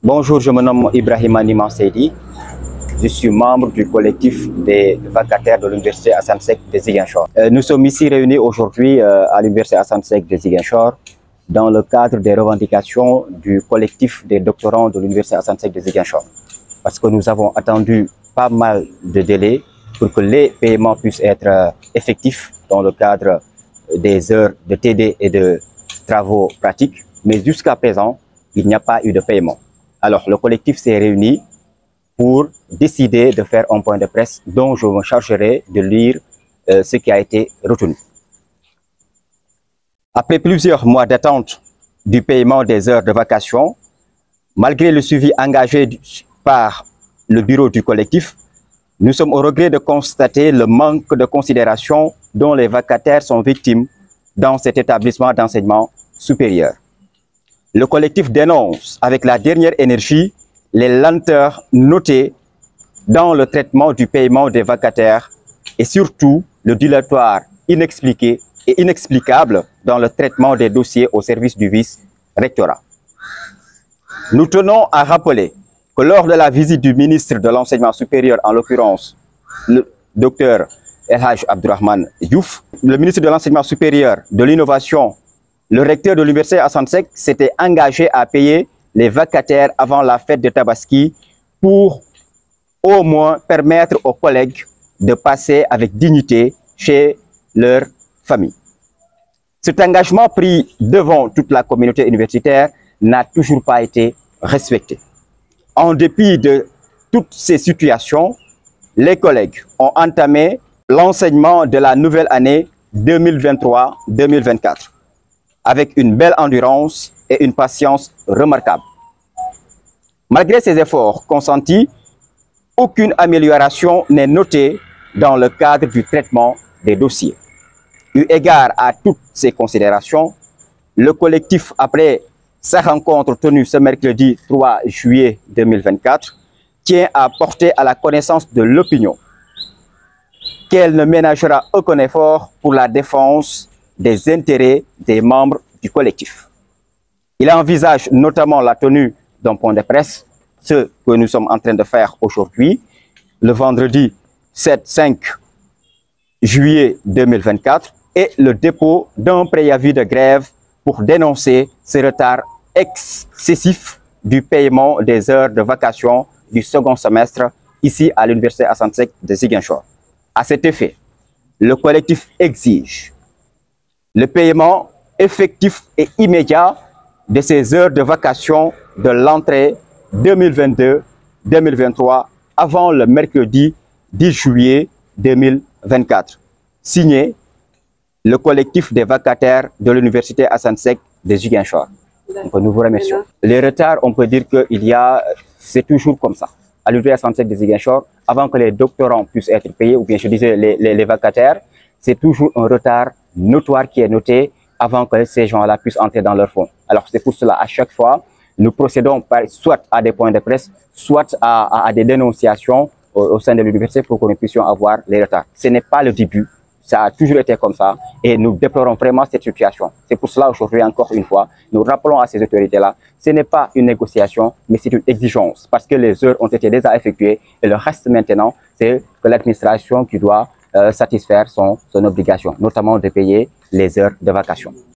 Bonjour, je me nomme Ibrahima Niman Seydi. Je suis membre du collectif des vacataires de l'Université Assane Seck de Ziguinchor. Nous sommes ici réunis aujourd'hui à l'Université Assane Seck de Ziguinchor dans le cadre des revendications du collectif des doctorants de l'Université Assane Seck de Ziguinchor. Parce que nous avons attendu pas mal de délais pour que les paiements puissent être effectifs dans le cadre des heures de TD et de travaux pratiques. Mais jusqu'à présent, il n'y a pas eu de paiement. Alors, le collectif s'est réuni pour décider de faire un point de presse dont je me chargerai de lire ce qui a été retenu. Après plusieurs mois d'attente du paiement des heures de vacation, malgré le suivi engagé par le bureau du collectif, nous sommes au regret de constater le manque de considération dont les vacataires sont victimes dans cet établissement d'enseignement supérieur. Le collectif dénonce avec la dernière énergie les lenteurs notées dans le traitement du paiement des vacataires et surtout le dilatoire inexpliqué et inexplicable dans le traitement des dossiers au service du vice-rectorat. Nous tenons à rappeler que lors de la visite du ministre de l'Enseignement supérieur, en l'occurrence le docteur El Hadj Abdourahmane Diouf, le ministre de l'Enseignement supérieur, de l'Innovation, le recteur de l'Université Assane Seck s'était engagé à payer les vacataires avant la fête de Tabaski pour au moins permettre aux collègues de passer avec dignité chez leur famille. Cet engagement pris devant toute la communauté universitaire n'a toujours pas été respecté. En dépit de toutes ces situations, les collègues ont entamé l'enseignement de la nouvelle année 2023-2024 avec une belle endurance et une patience remarquable. Malgré ces efforts consentis, aucune amélioration n'est notée dans le cadre du traitement des dossiers. Eu égard à toutes ces considérations, le collectif, après sa rencontre tenue ce mercredi 3 juillet 2024, tient à porter à la connaissance de l'opinion qu'elle ne ménagera aucun effort pour la défense des intérêts des membres du collectif. Il envisage notamment la tenue d'un point de presse, ce que nous sommes en train de faire aujourd'hui, le vendredi 7-5 juillet 2024, et le dépôt d'un préavis de grève pour dénoncer ce retard excessif du paiement des heures de vacation du second semestre ici à l'Université Assane Seck de Ziguinchor. À cet effet, le collectif exige le paiement effectif et immédiat de ces heures de vacation de l'entrée 2022-2023 avant le mercredi 10 juillet 2024. Signé le collectif des vacataires de l'Université Assane Seck de Ziguinchor. Donc, nous vous remercions. Les retards, on peut dire que c'est toujours comme ça. À l'Université Assane Seck de Ziguinchor, avant que les doctorants puissent être payés, ou bien je disais les vacataires, c'est toujours un retard notoire qui est noté avant que ces gens-là puissent entrer dans leur fonds. Alors c'est pour cela, à chaque fois, nous procédons soit à des points de presse, soit à des dénonciations au sein de l'université pour que nous puissions avoir les retards. Ce n'est pas le début, ça a toujours été comme ça et nous déplorons vraiment cette situation. C'est pour cela aujourd'hui, encore une fois, nous rappelons à ces autorités-là, ce n'est pas une négociation, mais c'est une exigence parce que les heures ont été déjà effectuées et le reste maintenant, c'est que l'administration qui doit satisfaire son obligation, notamment de payer les heures de vacation.